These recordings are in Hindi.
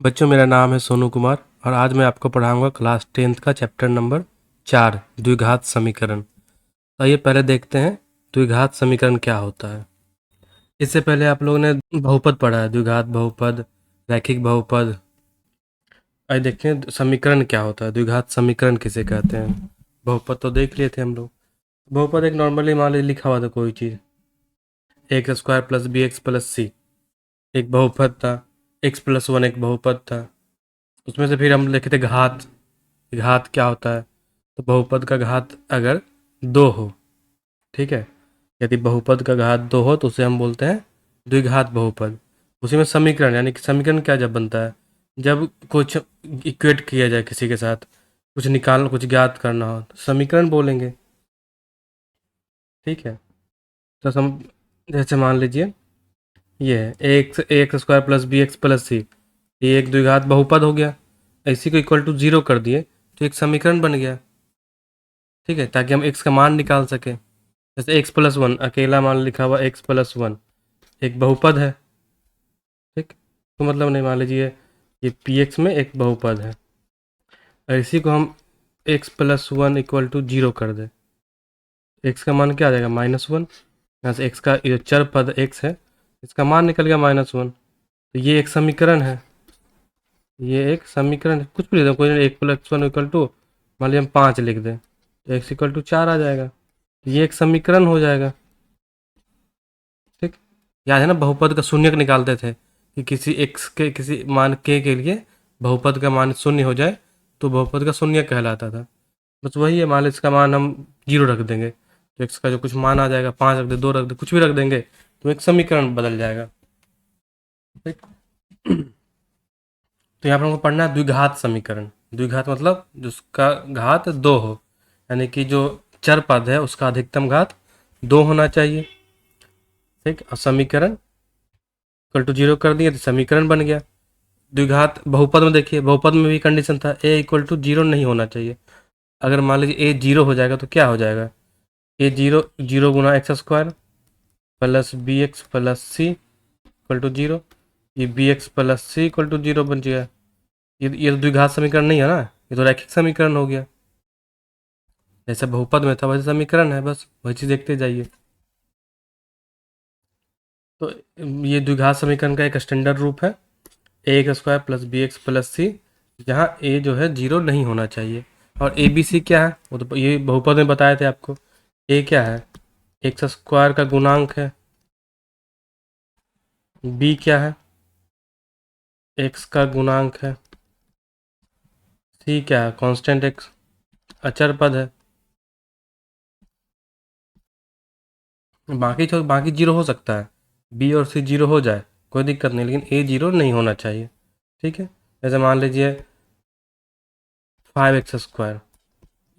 बच्चों, मेरा नाम है सोनू कुमार और आज मैं आपको पढ़ाऊंगा क्लास 10th का चैप्टर नंबर 4 द्विघात समीकरण। आइए पहले देखते हैं द्विघात समीकरण क्या होता है। इससे पहले आप लोगों ने बहुपद पढ़ा है, द्विघात बहुपद, रैखिक बहुपद। आइए देखते हैं समीकरण क्या होता है, द्विघात समीकरण किसे कहते हैं। बहुपद तो देख लिए थे हम लोग। बहुपद एक नॉर्मली मान लीजिए लिखा हुआ था कोई चीज़, x square plus b x plus c एक बहुपद था, एक्स प्लस वन एक बहुपद था। उसमें से फिर हम लिखे थे घात। घात क्या होता है? तो बहुपद का घात अगर दो हो, ठीक है, यदि बहुपद का घात दो हो तो उसे हम बोलते हैं द्विघात बहुपद। उसी में समीकरण, यानी कि समीकरण क्या जब बनता है, जब कुछ इक्वेट किया जाए किसी के साथ, कुछ निकालना, कुछ ज्ञात करना हो तो समीकरण बोलेंगे। ठीक है, तो हम जैसे मान लीजिए ये है x square plus b x plus c, ये एक द्विघात बहुपद हो गया। इसी को इक्वल टू जीरो कर दिए तो एक समीकरण बन गया। ठीक है, ताकि हम एक्स का मान निकाल सकें। जैसे एक्स प्लस वन अकेला मान लिखा हुआ एक्स प्लस वन एक बहुपद है। ठीक, तो मतलब नहीं, मान लीजिए ये पी एक्स में एक बहुपद है और इसी को हम x plus one equal to zero कर दें, एक्स का मान क्या आ जाएगा? Minus one. यहाँ से एक्स का ये चर पद एक्स है, इसका मान निकल गया माइनस वन। तो ये एक समीकरण है, ये एक समीकरण है। कुछ भी लिख दो, कोई एक प्लस वन इक्वल टू, मान लीजिए हम पाँच लिख दें तो एक्स इक्वल टू चार आ जाएगा। तो ये एक समीकरण हो जाएगा। ठीक, याद है ना, बहुपद का शून्यक निकालते थे कि किसी एक्स के किसी मान के लिए बहुपद का मान शून्य हो जाए तो बहुपद का शून्यक कहलाता था। बस वही है, मान लो इसका मान हम जीरो रख देंगे तो एक्स का जो कुछ मान आ जाएगा, पाँच रख दे, दो रख दे, कुछ भी रख देंगे तो एक समीकरण बदल जाएगा। ठीक, तो यहाँ पर हमको पढ़ना है द्विघात समीकरण। द्विघात मतलब जिसका घात दो हो, यानी कि जो चर पद है उसका अधिकतम घात दो होना चाहिए। ठीक, और समीकरण इक्वल टू जीरो कर दिया तो समीकरण बन गया। द्विघात बहुपद में देखिए, बहुपद में भी कंडीशन था ए इक्वल टू जीरो नहीं होना चाहिए। अगर मान लीजिए ए जीरो हो जाएगा तो क्या हो जाएगा? ए जीरो, जीरो गुना x square plus b x plus c equal to zero, ये b x plus c equal to zero बन जाएगा। ये तो द्विघात समीकरण नहीं है ना, ये तो रैखिक समीकरण हो गया। जैसे बहुपद में था वैसे समीकरण है, बस वही चीज़ देखते जाइए। तो ये द्विघात समीकरण का एक स्टैंडर्ड रूप है, a x square plus b x plus c, जहाँ ए जो है जीरो नहीं होना चाहिए। और ए बी सी क्या है वो तो ये बहुपद में बताए थे आपको। ए क्या है? एक्स स्क्वायर का गुणांक है। बी क्या है? एक्स का गुणांक है। सी क्या है? कांस्टेंट एक्स, अचर पद है। बाकी जीरो हो सकता है, बी और सी जीरो हो जाए कोई दिक्कत नहीं, लेकिन ए जीरो नहीं होना चाहिए। ठीक है, जैसे मान लीजिए फाइव एक्स स्क्वायर,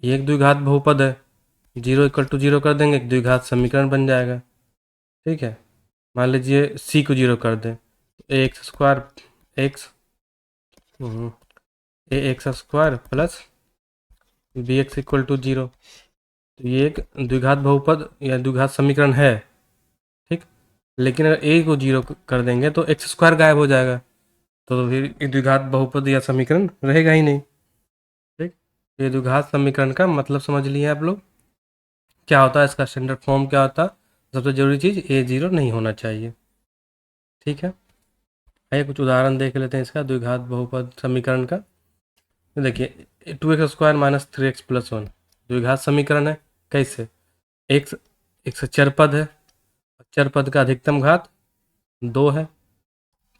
ये एक द्विघात बहुपद है, जीरो इक्वल टू जीरो कर देंगे एक द्विघात समीकरण बन जाएगा। ठीक है, मान लीजिए सी को जीरो कर दें, a x square x, a x square plus b x equal to zero, तो ये एक द्विघात बहुपद या द्विघात समीकरण है। ठीक, लेकिन अगर ए को जीरो कर देंगे तो एक्स स्क्वायर गायब हो जाएगा, तो फिर ये द्विघात बहुपद या समीकरण रहेगा ही नहीं। ठीक, ये द्विघात समीकरण का मतलब समझ लिए आप लोग, क्या होता है इसका स्टैंडर्ड फॉर्म क्या होता है। सबसे जरूरी चीज़ ए जीरो नहीं होना चाहिए। ठीक है, आइए कुछ उदाहरण देख लेते हैं इसका द्विघात बहुपद समीकरण का। तो देखिए two x square minus three x plus one द्विघात समीकरण है। कैसे? एक्स, एक चर पद है, चर पद का अधिकतम घात दो है,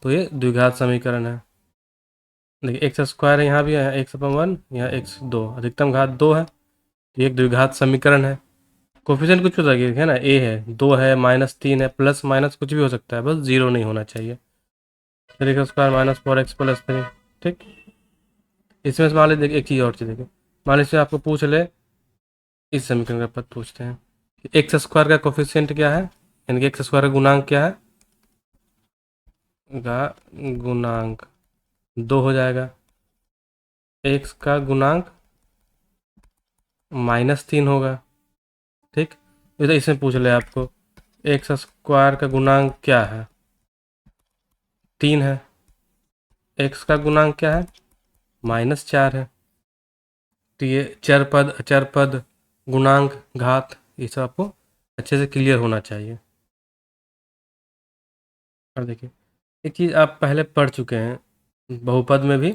तो ये द्विघात समीकरण है। देखिए एक्स स्क्वायर यहाँ भी है, एक्स अपन वन, यहाँ एक्स दो, अधिकतम घात दो है, तो ये एक द्विघात समीकरण है। कोफिशिएंट कुछ हो सकता है ना, ए है, दो है, माइनस तीन है, प्लस माइनस कुछ भी हो सकता है, बस जीरो नहीं होना चाहिए। फिर x square minus four x plus three. ठीक, इसमें से मान लीजिए देखिए एक चीज़ और चीज़ देखिए, मान लीजिए आपको पूछ ले, इस समीकरण का पद पूछते हैं, एक्स स्क्वायर का कोफिशिएंट क्या है, यानी कि एक्स स्क्वायर का गुणांक क्या है, का गुणांक दो हो जाएगा, एक्स का गुणांक माइनस तीन होगा। ठीक, तो इसमें पूछ ले आपको एक्स स्क्वायर का गुणांक क्या है, तीन है, x का गुणांक क्या है, -4 है। तो ये चर पद, अचर पद, गुणांक, घात, ये सब आपको अच्छे से क्लियर होना चाहिए। और देखिए एक चीज़ आप पहले पढ़ चुके हैं बहुपद में भी,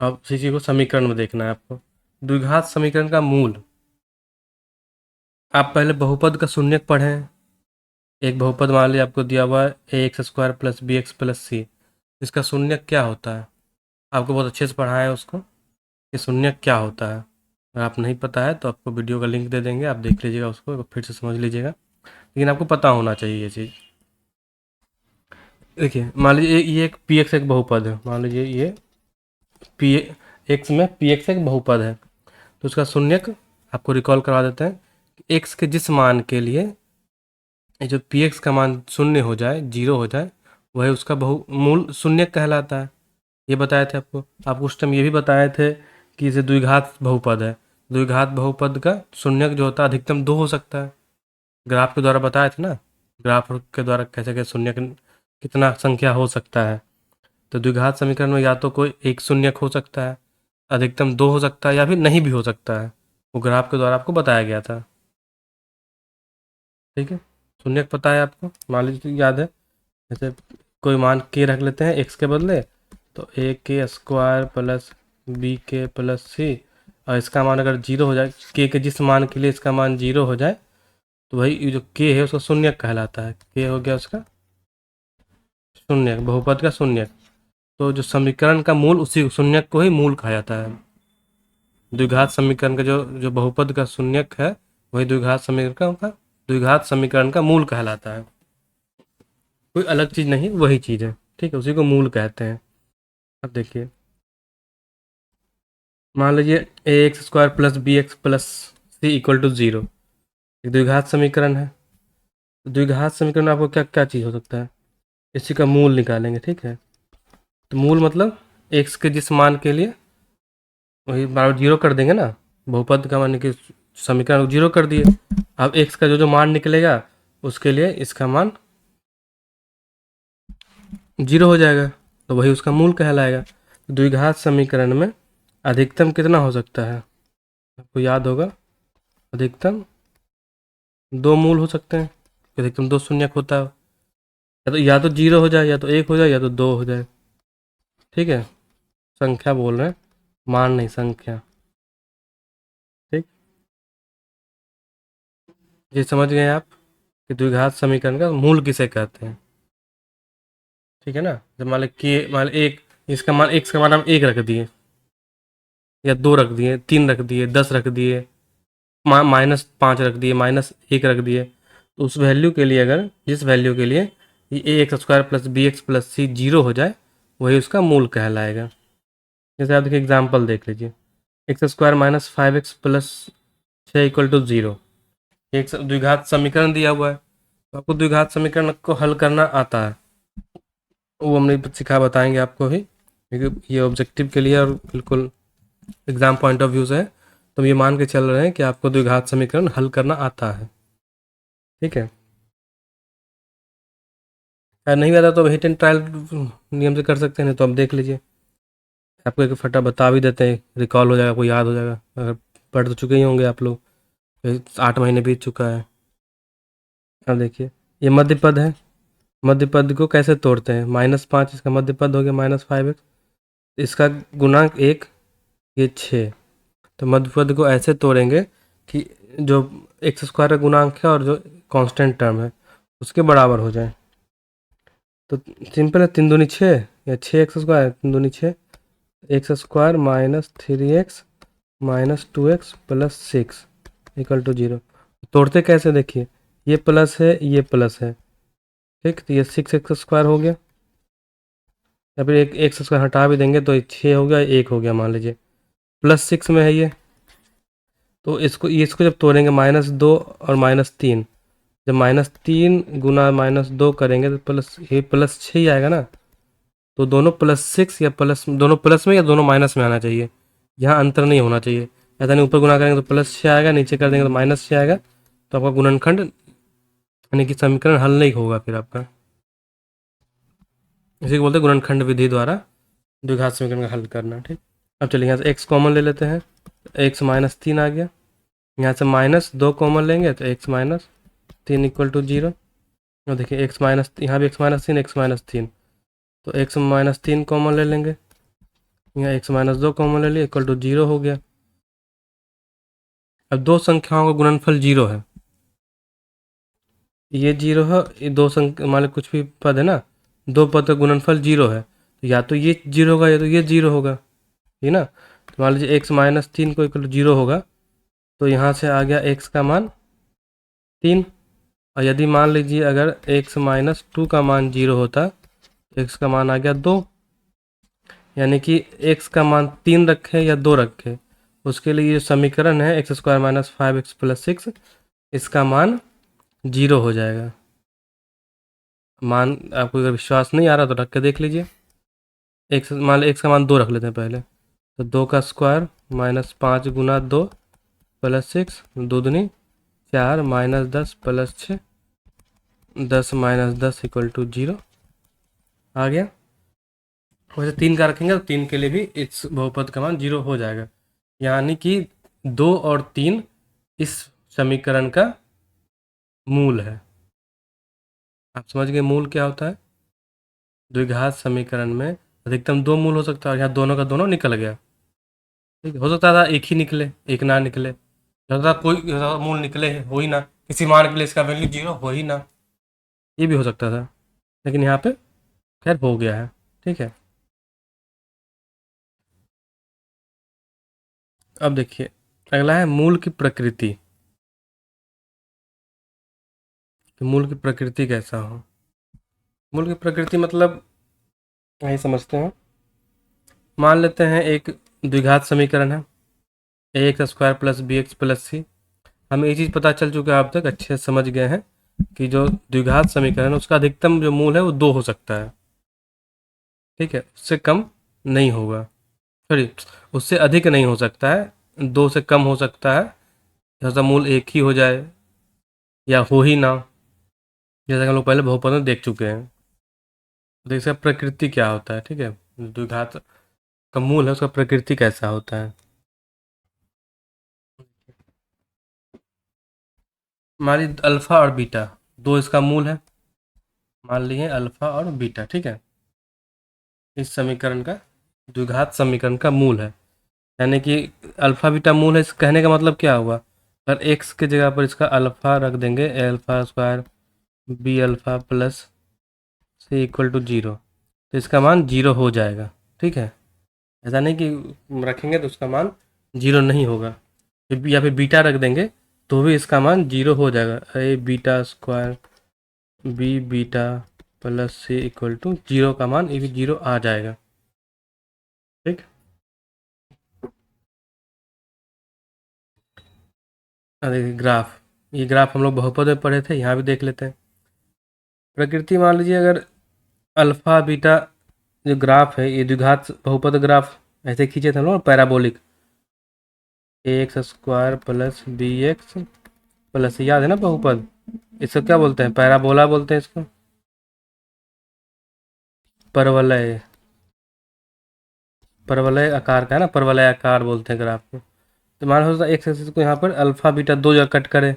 अब उसी चीज़ को समीकरण में देखना है आपको। द्विघात समीकरण का मूल, आप पहले बहुपद का शून्यक पढ़ें। एक बहुपद मान लीजिए आपको दिया हुआ है ax² + bx + c, इसका शून्यक क्या होता है, आपको बहुत अच्छे से पढ़ाया है उसको कि शून्यक क्या होता है। अगर आप नहीं पता है तो आपको वीडियो का लिंक दे देंगे, आप देख लीजिएगा उसको, फिर से समझ लीजिएगा, लेकिन आपको पता होना चाहिए ये चीज़। देखिए मान लीजिए ये एक पी एक्स एक बहुपद है, मान लीजिए ये पी एक्स में पी एक्स एक बहुपद है, तो उसका शून्यक आपको रिकॉल करवा देते हैं। एक्स के जिस मान के लिए ये जो पी एक्स का मान शून्य हो जाए, 0 हो जाए, वही उसका मूल शून्यक कहलाता है। ये बताए थे आपको उस टाइम ये भी बताए थे कि इसे द्विघात बहुपद है। द्विघात बहुपद का शून्यक जो होता है अधिकतम 2 हो सकता है। ग्राफ के द्वारा बताए थे ना, ग्राफ के द्वारा कैसे कैसे शून्यक कितना संख्या हो सकता है। तो द्विघात समीकरण में या तो कोई एक शून्यक हो सकता है, अधिकतम 2 हो सकता है, या फिर नहीं भी हो सकता है। वो ग्राफ के द्वारा आपको बताया गया था। ठीक है, शून्यक पता है आपको, मान लीजिए याद है, जैसे कोई मान के रख लेते हैं एक्स के बदले, तो a² + b + c, और इसका मान अगर 0 हो जाए, के जिस मान के लिए इसका मान 0 हो जाए, तो वही जो के है उसका शून्यक कहलाता है। के हो गया उसका शून्यक, बहुपद का शून्यक। तो जो समीकरण का मूल, उसी शून्यक को ही मूल कहा जाता है। द्विघात समीकरण का जो जो बहुपद का शून्यक है, वही द्विघात समीकरण का मूल कहलाता है। कोई अलग चीज नहीं, वही चीज है। ठीक है, उसी को मूल कहते हैं। अब देखिए मान लीजिए ax² + bx + c = 0, एक द्विघात समीकरण है। द्विघात समीकरण में आपको क्या क्या चीज़ हो सकता है, इसी का मूल निकालेंगे। ठीक है, तो मूल मतलब x के जिस मान के लिए, वही बराबर 0 कर देंगे ना, बहुपद का मान कि समीकरण 0 कर दिए। अब x का जो जो मान निकलेगा उसके लिए इसका मान 0 हो जाएगा, तो वही उसका मूल कहलाएगा। द्विघात समीकरण में अधिकतम कितना हो सकता है, आपको याद होगा, अधिकतम 2 मूल हो सकते हैं। अधिकतम 2 शून्यक होता है, या तो 0 हो जाए, या तो 1 हो जाए, या तो 2 हो जाए। ठीक है, संख्या बोल रहे हैं, मान नहीं, संख्या। ठीक, ये समझ गए आप कि द्विघात समीकरण का मूल किसे कहते हैं। ठीक है ना, जब मान लो एक, इसका मान x का मान हम 1 रख दिए, या 2 रख दिए, 3 रख दिए, 10 रख दिए, -5 रख दिए, -1 रख दिए, तो उस वैल्यू के लिए, अगर जिस वैल्यू के लिए ये ax² + bx + c 0 हो जाए, वही उसका मूल कहलाएगा। जैसे आप देखिए एग्जाम्पल देख लीजिए, x² - 5x + 6 = 0, एक द्विघात समीकरण दिया हुआ है, तो आपको द्विघात समीकरण को हल करना आता है, वो हमने बताएंगे आपको भी, क्योंकि ये ऑब्जेक्टिव के लिए और बिल्कुल एग्जाम पॉइंट ऑफ व्यू से है, तो हम ये मान के चल रहे हैं कि आपको द्विघात समीकरण हल करना आता है। ठीक है, अगर नहीं आता तो हिट एंड ट्रायल नियम से कर सकते हैं, नहीं तो आप देख लीजिए, आपको एक फटा बता भी देते हैं, रिकॉल हो जाएगा, आपको याद हो जाएगा। अगर पढ़ तो चुके ही होंगे आप लोग, 8 महीने बीत चुका है। अब देखिए ये मध्य पद है, मध्य पद को कैसे तोड़ते हैं, -5 इसका मध्य पद हो गया, -5x, इसका गुणांक 1, ये 6। तो मध्य पद को ऐसे तोड़ेंगे कि जो x² का गुणांक है और जो कांस्टेंट टर्म है उसके बराबर हो जाए। तो सिंपल है, 3 दूनी 6, या 6x², 3 दूनी 6, x² - 3x - 2x + 6 = 0। तोड़ते कैसे देखिए, ये प्लस है, ये प्लस है। ठीक, तो ये 6x² हो गया, या फिर एक x² हटा भी देंगे तो 6 हो गया, 1 हो गया मान लीजिए, +6 में है ये। तो इसको जब तोड़ेंगे -2 और -3, जब -3 गुना -2 करेंगे तो ये +6 ही आएगा ना। तो दोनों +6 या प्लस, दोनों प्लस में या दोनों माइनस में आना चाहिए, यहाँ अंतर नहीं होना चाहिए। ऐसा नहीं ऊपर गुना करेंगे तो +6 आएगा, नीचे कर देंगे तो -6 आएगा, तो आपका गुणनखंड यानी कि समीकरण हल नहीं होगा फिर आपका। इसी को बोलते हैं गुणनखंड विधि द्वारा द्विघात समीकरण का हल करना। ठीक, अब चलिए यहाँ से एक्स कॉमन ले लेते हैं, एक्स माइनस 3 आ गया। यहाँ से -2 कॉमन लेंगे तो एक्स माइनस 3 इक्वल टू 0। और देखिए एक्स माइनस, यहाँ भी एक्स माइनस तीन, तो एक्स माइनस 3 कॉमन ले लेंगे, यहाँ एक्स माइनस 2 कॉमन ले लिया, इक्वल टू 0 हो गया। अब दो संख्याओं का गुणनफल 0 है, ये 0 है, ये दो संख्या मान लो कुछ भी पद है ना, दो पद का गुणनफल 0 है, तो या तो ये 0 होगा या तो ये 0 होगा, ठीक ना। तो मान लीजिए एक्स माइनस 3 को इक्वल टू 0 होगा, तो यहाँ से आ गया एक्स का मान 3। और यदि मान लीजिए अगर एक्स माइनस 2 का मान 0 होता, एक्स का मान आ गया 2, यानी कि एक्स का मान 3 रखे या 2 रखे, उसके लिए ये समीकरण है x square minus 5x plus 6, इसका मान 0 हो जाएगा। मान आपको अगर विश्वास नहीं आ रहा तो रख के देख लीजिए। एक्स मान लो, एक्स का मान 2 रख लेते हैं पहले, तो 2 का स्क्वायर माइनस 5 गुना 2 प्लस 6, 2 दूनी 4 minus 10 plus 6, 10 minus 10 equal to 0 आ गया। वैसे 3 का रखेंगे तो 3 के लिए भी इस बहुपद का मान 0 हो जाएगा, यानी कि 2 और 3 इस समीकरण का मूल है। आप समझ गए मूल क्या होता है? द्विघात समीकरण में अधिकतम 2 मूल हो सकता है, यहाँ दोनों का दोनों निकल गया। ठीक है, हो सकता था एक ही निकले, एक ना निकले, हो सकता कोई मूल निकले हो ही ना, किसी मान के लिए इसका वैल्यू 0 हो ही ना, ये भी हो सकता था, लेकिन यहाँ पे खैर हो गया है। ठीक है, अब देखिए अगला है मूल की प्रकृति, कि मूल की प्रकृति कैसा हो। मूल की प्रकृति मतलब यही समझते हैं, मान लेते हैं एक द्विघात समीकरण है, a x square plus b x plus c. हमें ये चीज़ पता चल चुका है, अब तक अच्छे से समझ गए हैं कि जो द्विघात समीकरण है उसका अधिकतम जो मूल है वो 2 हो सकता है। ठीक है, उससे कम नहीं होगा, सॉरी उससे अधिक नहीं हो सकता है, 2 से कम हो सकता है, जैसा मूल एक ही हो जाए या हो ही ना, जैसा कि हम लोग पहले बहुपद में देख चुके हैं। तो इसका प्रकृति क्या होता है, ठीक है, द्विघात का मूल है उसका प्रकृति कैसा होता है। मान लीजिए अल्फा और बीटा दो इसका मूल है, मान लिए अल्फा और बीटा, ठीक है, इस समीकरण का द्विघात समीकरण का मूल है, यानी कि अल्फा बीटा मूल है। इस कहने का मतलब क्या हुआ, अगर एक्स की जगह पर इसका अल्फा रख देंगे, a alpha square b alpha plus c equal to 0, तो इसका मान 0 हो जाएगा। ठीक है, ऐसा नहीं कि रखेंगे तो उसका मान 0 नहीं होगा, या फिर बीटा रख देंगे तो भी इसका मान 0 हो जाएगा, a beta square b beta plus c equal to 0 का मान ये भी 0 आ जाएगा। ठीक, देखिए ग्राफ, ये ग्राफ हम लोग बहुपद में पढ़े थे, यहाँ भी देख लेते हैं। प्रकृति मान लीजिए अगर अल्फा बीटा जो ग्राफ है ये द्विघात बहुपद ग्राफ ऐसे खींचे थे हम लोग, parabolic, a x square plus b x plus, याद है ना बहुपद, इसको क्या बोलते हैं, पैराबोला बोलते हैं इसको, परवलय, परवलय आकार का है ना, परवलय आकार बोलते हैं ग्राफ को। तो मान लो एक्स एक्सिस को यहाँ पर अल्फा बीटा दो जगह कट करे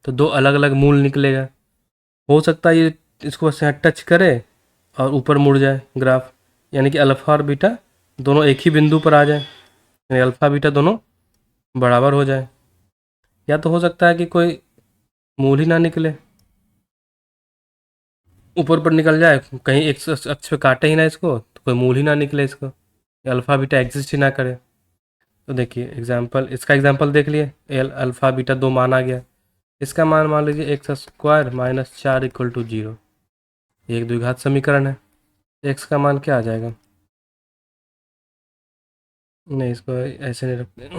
तो दो अलग अलग मूल निकलेगा, हो सकता है ये इसको बस यहाँ टच करे और ऊपर मुड़ जाए ग्राफ, यानी कि अल्फ़ा और बीटा दोनों एक ही बिंदु पर आ जाए, यानी अल्फ़ा बीटा दोनों बराबर हो जाए। या तो हो सकता है कि कोई मूल ही ना निकले, ऊपर पर निकल जाए, कहीं एक अक्ष पे काटे ही ना इसको तो कोई मूल ही ना निकले इसको, अल्फ़ा बीटा एग्जिस्ट ही ना करे। तो देखिए एग्जाम्पल, इसका एग्जाम्पल देख लिए, एल अल्फ़ा बीटा दो मान आ गया, इसका मान लीजिए x square minus 4 equal to 0, ये एक द्विघात समीकरण है। एक्स का मान क्या आ जाएगा, नहीं इसको ऐसे नहीं रखते,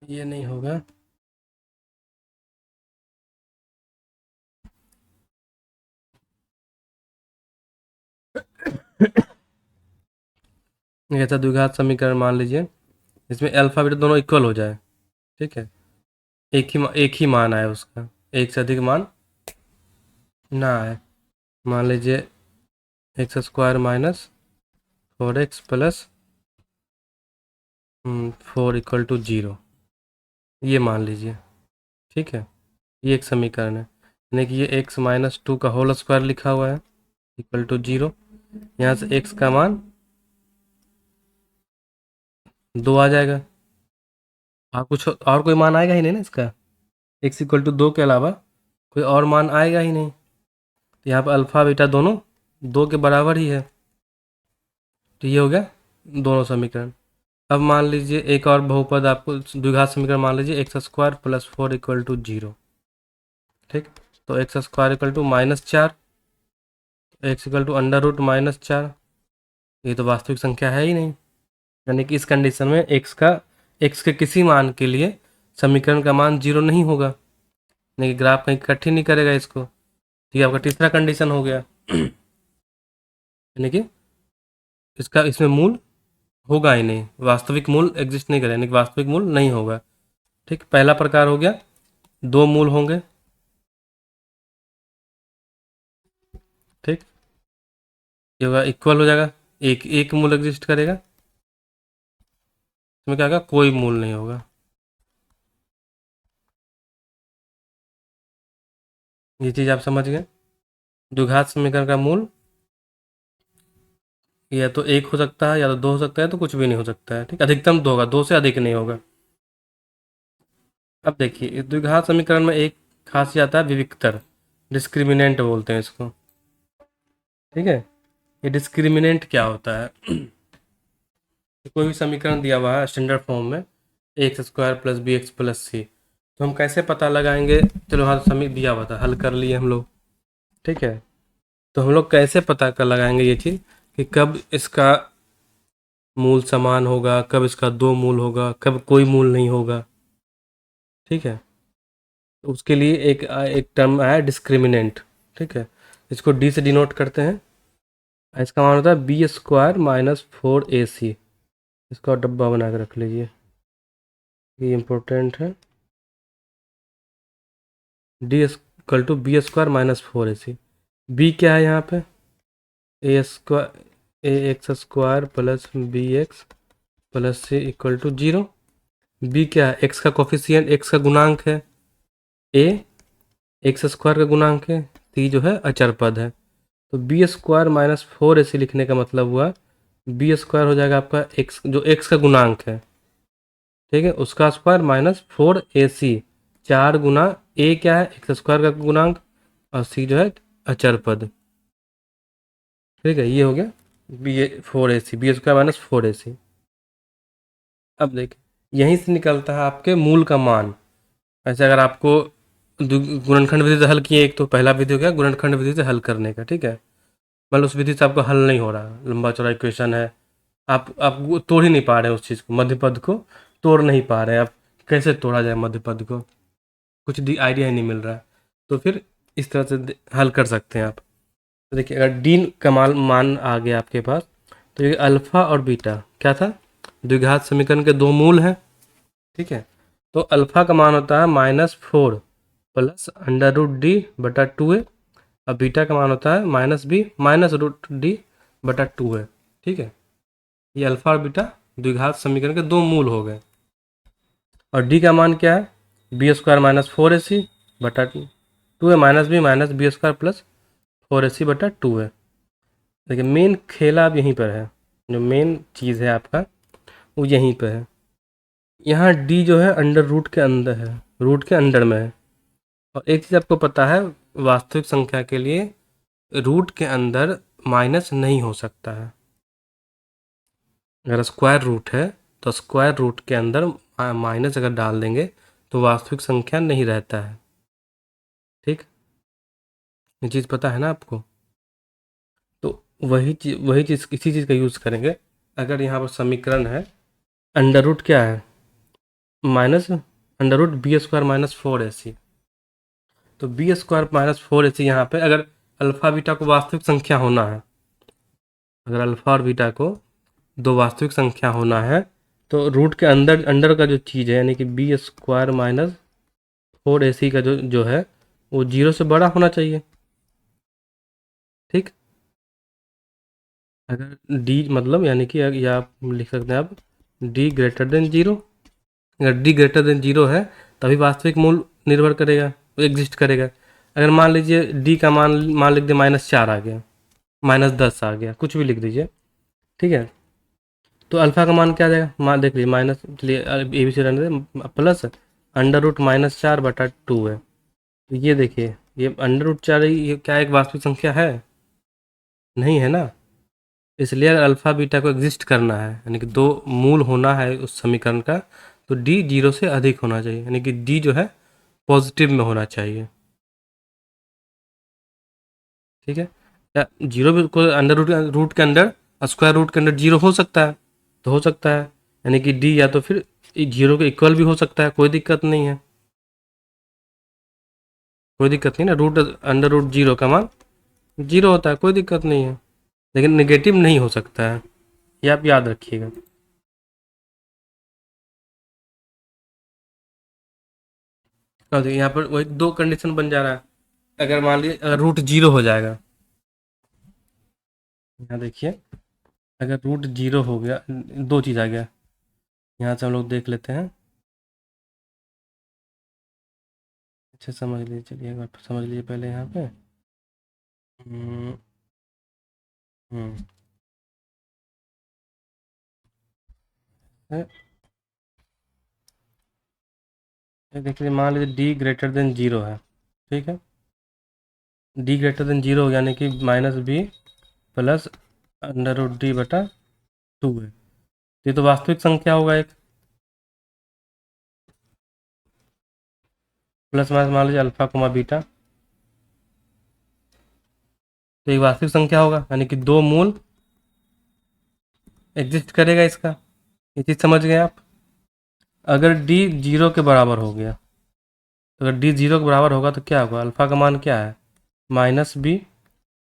ये नहीं होगा, ऐसा द्विघात समीकरण मान लीजिए इसमें अल्फा बीटा दोनों इक्वल हो जाए। ठीक है, एक ही मान आए उसका, एक से अधिक मान ना है। मान लीजिए x square minus 4x plus 4 equal to 0, ये मान लीजिए। ठीक है, ये एक समीकरण है, यानी कि ये x माइनस 2 का होल स्क्वायर लिखा हुआ है इक्वल टू 0। यहाँ से x का मान 2 आ जाएगा, और कुछ और कोई मान आएगा ही नहीं ना इसका, x इक्वल टू 2 के अलावा कोई और मान आएगा ही नहीं। तो यहाँ पर अल्फ़ा बीटा दोनों 2 के बराबर ही है। तो ये हो गया दोनों समीकरण। अब मान लीजिए एक और बहुपद आपको द्विघात समीकरण मान लीजिए x square plus 4 equal to 0। ठीक, तो x square equal to -4, x equal to √-4। ये तो वास्तविक संख्या है ही नहीं, यानी कि इस कंडीशन में एक्स के किसी मान के लिए समीकरण का मान 0 नहीं होगा, यानी कि ग्राफ कहीं कट ही नहीं करेगा इसको। ये आपका तीसरा कंडीशन हो गया। यानी कि इसका इसमें मूल होगा ही नहीं, वास्तविक मूल एग्जिस्ट नहीं करेगा, यानी कि वास्तविक मूल नहीं होगा। ठीक, पहला प्रकार हो गया, 2 मूल होंगे। ठीक, ये होगा इक्वल हो जाएगा, एक एक मूल एग्जिस्ट करेगा। इसमें क्या होगा, कोई मूल नहीं होगा। ये चीज़ आप समझ गए। द्विघात समीकरण का मूल या तो 1 हो सकता है, या तो 2 हो सकता है, तो कुछ भी नहीं हो सकता है। ठीक, अधिकतम 2 होगा, 2 से अधिक नहीं होगा। अब देखिए इस द्विघात समीकरण में एक खासियत है, विविक्तर, डिस्क्रिमिनेंट बोलते हैं इसको। ठीक है, ये डिस्क्रिमिनेंट क्या होता है? कोई भी समीकरण दिया हुआ है स्टैंडर्ड फॉर्म में, x square plus b x plus c, तो हम कैसे पता लगाएंगे? चलो हाँ, समीकरण दिया हुआ था, हल कर लिए हम लोग। ठीक है, तो हम लोग कैसे पता कर लगाएंगे ये चीज़ कि कब इसका मूल समान होगा, कब इसका 2 मूल होगा, कब कोई मूल नहीं होगा। ठीक है, तो उसके लिए एक टर्म आया डिस्क्रिमिनेंट। ठीक है, इसको डी से डिनोट करते हैं। इसका मान होता है बी स्क्वायर माइनस 4ac। इसका डब्बा बना के रख लीजिए, ये इम्पोर्टेंट है। D equal to b square minus 4ac। B क्या है यहाँ पे? A square a x square plus b x plus c equal to 0। B क्या है? एक्स का कोफिशियंट, एक्स का गुणांक है। ए एक्स स्क्वायर का गुणांक है। सी जो है अचर पद है। तो बी स्क्वायर माइनस 4ac लिखने का मतलब हुआ बी स्क्वायर हो जाएगा आपका एक्स, जो एक्स का गुणांक है। ठीक है, उसका स्क्वायर माइनस 4ac, 4 गुना ए क्या है? एक्स स्क्वायर का गुणांक, और सी जो है अचर पद। ठीक है, ये हो गया B 4ac, B square minus 4ac। अब देखिए यहीं से निकलता है आपके मूल का मान। ऐसे अगर आपको गुणनखंड विधि से हल किए, एक तो पहला विधि हो गया गुणनखंड विधि से हल करने का। ठीक है, मतलब उस विधि से आपको हल नहीं हो रहा, लंबा चौड़ा इक्वेशन है, आप वो तोड़ ही नहीं पा रहे हैं, उस चीज़ को, मध्य पद को तोड़ नहीं पा रहे हैं आप। कैसे तोड़ा जाए मध्य पद को, कुछ आइडिया ही नहीं मिल रहा है। तो फिर इस तरह से हल कर सकते हैं आप। तो देखिए अगर डी का मान आ गया आपके पास, तो ये अल्फ़ा और बीटा क्या था? द्विघात समीकरण के 2 मूल हैं। ठीक है, तो अल्फ़ा का मान होता है -4 प्लस √d/2a, और बीटा का मान होता है -b माइनस √d/2a। ठीक है, ये अल्फ़ा और बीटा द्विघात समीकरण के 2 मूल हो गए। और डी का मान क्या है? B square minus 4ac/2a minus B square plus 4ac/2a। देखिए मेन खेला अब यहीं पर है, जो मेन चीज़ है आपका वो यहीं पर है। यहाँ डी जो है अंडर रूट के अंदर है, रूट के अंडर में है। और एक चीज़ आपको पता है, वास्तविक संख्या के लिए रूट के अंदर माइनस नहीं हो सकता है। अगर स्क्वायर रूट है तो स्क्वायर रूट के अंदर माइनस अगर डाल देंगे तो वास्तविक संख्या नहीं रहता है। ठीक, ये चीज़ पता है ना आपको? तो वही चीज़ इसी चीज़ का यूज़ करेंगे। अगर यहाँ पर समीकरण है अंडर रूट क्या है? -√b² minus 4ac। तो बी स्क्वायर माइनस 4ac यहाँ पे अगर अल्फ़ा बीटा को वास्तविक संख्या होना है, अगर अल्फ़ा और बीटा को 2 वास्तविक संख्या होना है, तो रूट के अंदर अंडर का जो चीज़ है, यानी कि बी स्क्वायर माइनस 4ac का जो है वो 0 से बड़ा होना चाहिए। ठीक। अगर डी मतलब यानी कि या आप लिख सकते हैं आप डी ग्रेटर देन जीरो। अगर डी ग्रेटर देन जीरो है तभी वास्तविक मूल निर्भर करेगा, एग्जिस्ट करेगा। अगर मान लीजिए डी का मान लिख दे -4 आ गया, -10 आ गया, कुछ भी लिख दीजिए, ठीक है। तो अल्फ़ा का मान क्या आ जाएगा, मान देख लीजिए माइनस, चलिए ए बी सी रहने दें, प्लस √-4/2 है। तो ये देखिए, ये √4 ये क्या एक वास्तविक संख्या है? नहीं है ना। इसलिए अगर अल्फ़ा बीटा को एग्जिस्ट करना है, यानी कि दो मूल होना है उस समीकरण का, तो डी जीरो से अधिक होना चाहिए, यानी कि डी जो है पॉजिटिव में होना चाहिए। ठीक है। या जीरो भी को अंडर रूट के अंदर, स्क्वायर रूट के अंदर जीरो हो सकता है, तो हो सकता है, यानी कि डी या तो फिर जीरो के इक्वल भी हो सकता है, कोई दिक्कत नहीं है, कोई दिक्कत नहीं ना। √√ जीरो का मान जीरो होता है, कोई दिक्कत नहीं है, लेकिन नेगेटिव नहीं हो सकता है, ये आप याद रखिएगा। और देखिए यहाँ पर वही दो कंडीशन बन जा रहा है। अगर मान लीजिए अगर रूट जीरो हो जाएगा, यहाँ देखिए, अगर रूट जीरो हो गया, दो चीज़ आ गया, यहाँ से हम लोग देख लेते हैं, अच्छा समझ लीजिए, चलिए एक बार समझ लीजिए पहले यहाँ पे। हम्म, हम्म, है, ये देखिए मान लीजिए डी ग्रेटर देन जीरो है, ठीक है। डी ग्रेटर देन जीरो यानी कि -b प्लस √d/2 है। ये तो वास्तविक संख्या होगा एक, प्लस माइनस मान लीजिए अल्फा कोमा बीटा, तो एक वास्तविक संख्या होगा, यानी कि दो मूल एग्जिस्ट करेगा इसका। ये चीज़ समझ गए आप। अगर डी जीरो के बराबर हो गया, तो अगर डी जीरो के बराबर होगा तो क्या होगा, अल्फा का मान क्या है, -b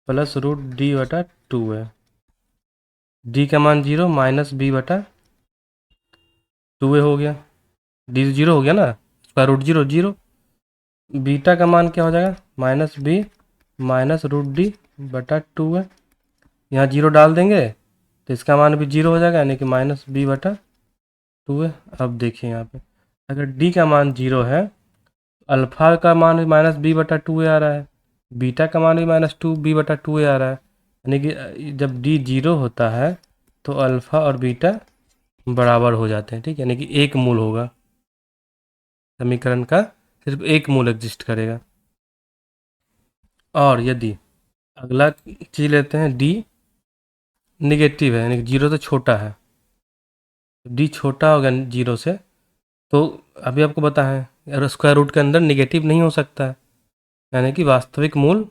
प्लस √d/2 है। डी का मान जीरो, -b/2 हो गया, डी जीरो हो गया ना, square root zero zero. Beta का मान क्या हो जाएगा, -b -√d/2 है। यहाँ जीरो डाल देंगे तो इसका मान भी जीरो हो जाएगा, यानी कि -b/2 है। अब देखिए यहाँ पे, अगर डी का मान जीरो है, अल्फा का मान भी -b/2 आ रहा है, बीटा का मान भी -2b/2 आ रहा है, यानी कि जब डी जीरो होता है तो अल्फा और बीटा बराबर हो जाते हैं, ठीक है, यानी कि एक मूल होगा, समीकरण का सिर्फ एक मूल एग्जिस्ट करेगा। और यदि अगला चीज लेते हैं, डी निगेटिव है, यानी कि जीरो से छोटा है, डी छोटा हो गया जीरो से, तो अभी आपको पता है अगर स्क्वायर रूट के अंदर निगेटिव नहीं हो सकता है, यानी कि वास्तविक मूल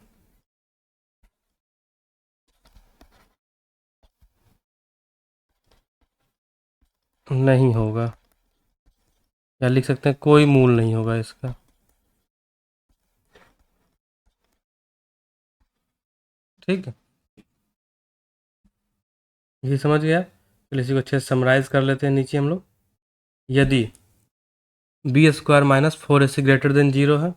नहीं होगा, या लिख सकते हैं कोई मूल नहीं होगा इसका। ठीक है, ये समझ गया। चलिए इसी को अच्छे से समराइज कर लेते हैं नीचे हम लोग। यदि b² - 4ac greater than zero है,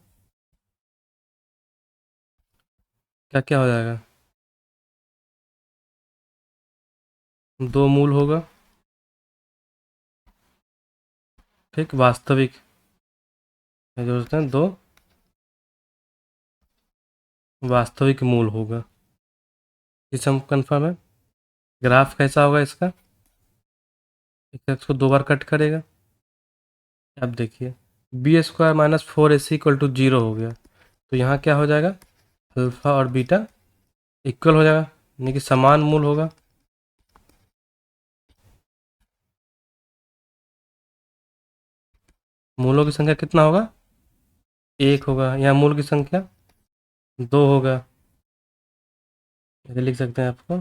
क्या क्या हो जाएगा, दो मूल होगा, ठीक, वास्तविक, जो होते हैं दो वास्तविक मूल होगा, इसे हम कन्फर्म है। ग्राफ कैसा होगा इसका, एक एक्स को दो बार कट करेगा। अब देखिए b² - 4ac = 0 हो गया, तो यहाँ क्या हो जाएगा, अल्फा और बीटा इक्वल हो जाएगा, यानी कि समान मूल होगा। मूलों की संख्या कितना होगा, एक होगा, यहाँ मूल की संख्या दो होगा, ऐसे लिख सकते हैं आपको,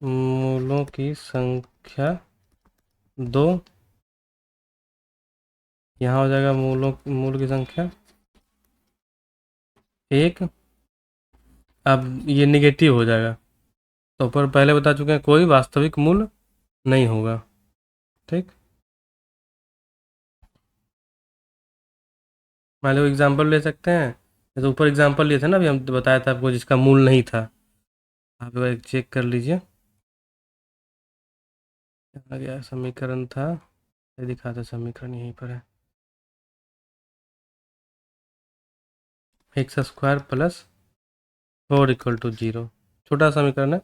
मूलों की संख्या दो, यहाँ हो जाएगा मूल की संख्या एक। अब ये निगेटिव हो जाएगा, तो ऊपर पहले बता चुके हैं कोई वास्तविक मूल नहीं होगा, ठीक। मान लो एग्जाम्पल ले सकते हैं, तो ऊपर एग्जांपल लिए थे ना, अभी हम बताया था आपको, जिसका मूल नहीं था। आप एक चेक कर लीजिए, आ गया समीकरण था, ये दिखा था समीकरण, यहीं पर है। एक्स स्क्वायर प्लस 4 = 0, छोटा समीकरण है,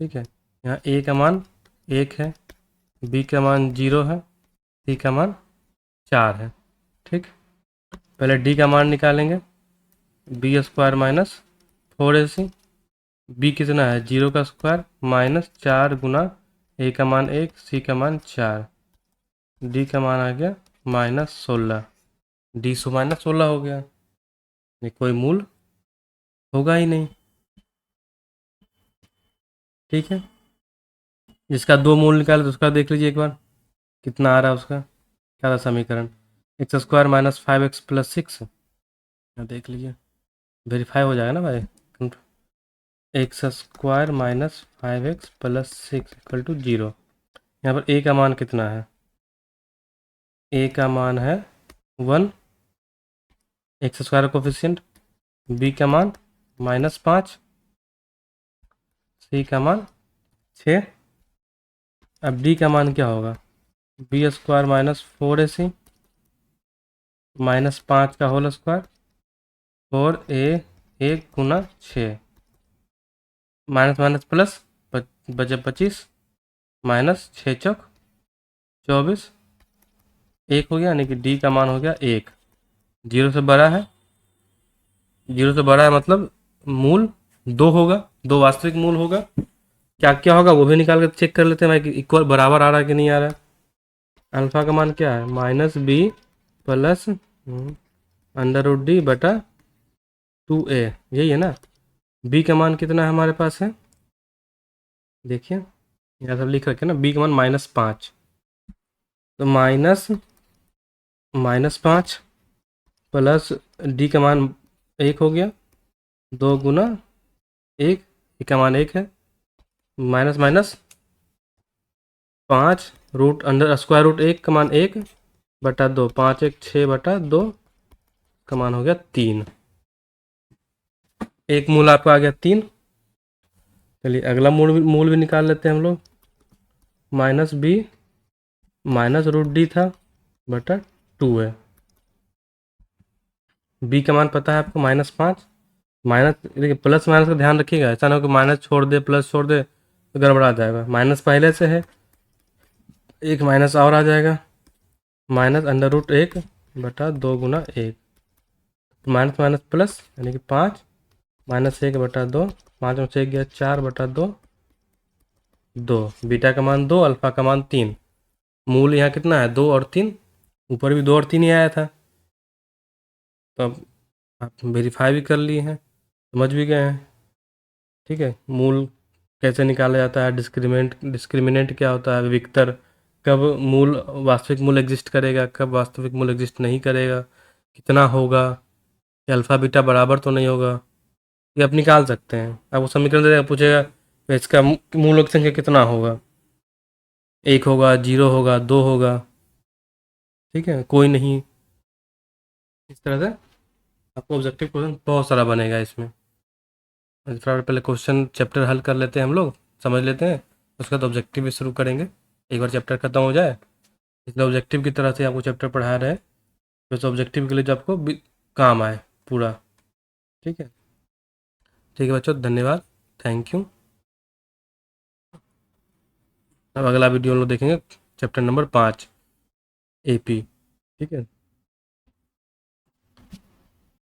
ठीक है। यहाँ ए का मान 1 है, बी का मान 0 है, सी का मान 4 है, ठीक। पहले डी का मान निकालेंगे, B square minus 4ac। B कितना है, 0 का स्क्वायर माइनस 4 गुना ए का मान 1, सी का मान 4, डी का मान आ गया -16। डी सो -16 हो गया, ये कोई मूल होगा ही नहीं, ठीक है। जिसका 2 मूल निकाले तो उसका देख लीजिए एक बार, कितना आ रहा है उसका, क्या था समीकरण, x square minus 5x plus 6, देख लीजिए, वेरीफाई हो जाएगा ना भाई। X square minus 5x plus 6 = 0। यहाँ पर ए का मान कितना है, ए का मान है 1, एक्स स्क्वायर कोफिशिएंट, बी का मान -5, सी का मान 6। अब डी का मान क्या होगा, बी स्क्वायर माइनस 4ac -5 का होल स्क्वायर 4a 1 गुना 6, माइनस माइनस प्लस, बचे 25, माइनस 6 चौक 24, 1 हो गया, यानी कि डी का मान हो गया 1। 0 से बड़ा है, 0 से बड़ा है मतलब मूल 2 होगा, 2 वास्तविक मूल होगा। क्या क्या होगा वो भी निकाल कर चेक कर लेते हैं भाई, कि इक्वल बराबर आ रहा है कि नहीं आ रहा है। अल्फा का मान क्या है, -b प्लस √d बटा 2a, यही है ना। बी का मान कितना है हमारे पास है, देखिए यहाँ सब लिख रखे ना, बी का मान -5, तो -5 प्लस डी का मान 1 हो गया, 2 गुना 1, डी का मान 1 है, minus minus 5 root under square root 1 का मान 1 बटा 2, 5 1 6 बटा 2 का मान हो गया 3। एक मूल आपका आ गया 3। चलिए अगला मूल भी निकाल लेते हैं हम लोग, -b माइनस रूट डी था बटा 2 है। बी का मान पता है आपको -5, माइनस, देखिए प्लस माइनस का ध्यान रखिएगा, ऐसा ना हो कि माइनस छोड़ दे प्लस छोड़ दे तो गड़बड़ा जाएगा। माइनस पहले से है, एक माइनस और आ जाएगा, -√1 बटा 2 गुना 1, माइनस माइनस प्लस यानी कि 5, -1 बटा 2, 5 में से 1 गया 4 बटा 2, 2। बीटा का मान 2, अल्फा का मान 3। मूल यहाँ कितना है, 2 और 3, ऊपर भी 2 और 3 ही आया था। तो अब आप वेरीफाई भी कर लिए हैं, समझ भी गए हैं, ठीक है। मूल कैसे निकाला जाता है, डिस्क्रिमिनेंट क्या होता है, विक्टर कब मूल वास्तविक मूल एग्जिस्ट करेगा, कब वास्तविक मूल एग्जिस्ट नहीं करेगा, कितना होगा, अल्फा बीटा बराबर तो नहीं होगा, ये आप निकाल सकते हैं। आपको समीकरण देगा, पूछेगा तो इसका मूल संख्या कितना होगा, 1 होगा, 0 होगा, 2 होगा, ठीक है, कोई नहीं। इस तरह से आपको ऑब्जेक्टिव क्वेश्चन बहुत सारा बनेगा इसमें। फिर पहले क्वेश्चन चैप्टर हल कर लेते हैं हम लोग, समझ लेते हैं, उसके बाद ऑब्जेक्टिव भी शुरू करेंगे। एक बार चैप्टर खत्म हो जाए, इसलिए ऑब्जेक्टिव की तरह से आपको चैप्टर पढ़ा रहे हैं, वैसे ऑब्जेक्टिव के लिए जो आपको काम आए पूरा, ठीक है। ठीक है बच्चों, धन्यवाद, थैंक यू। अब अगला वीडियो हम लोग देखेंगे चैप्टर नंबर 5 AP, ठीक है।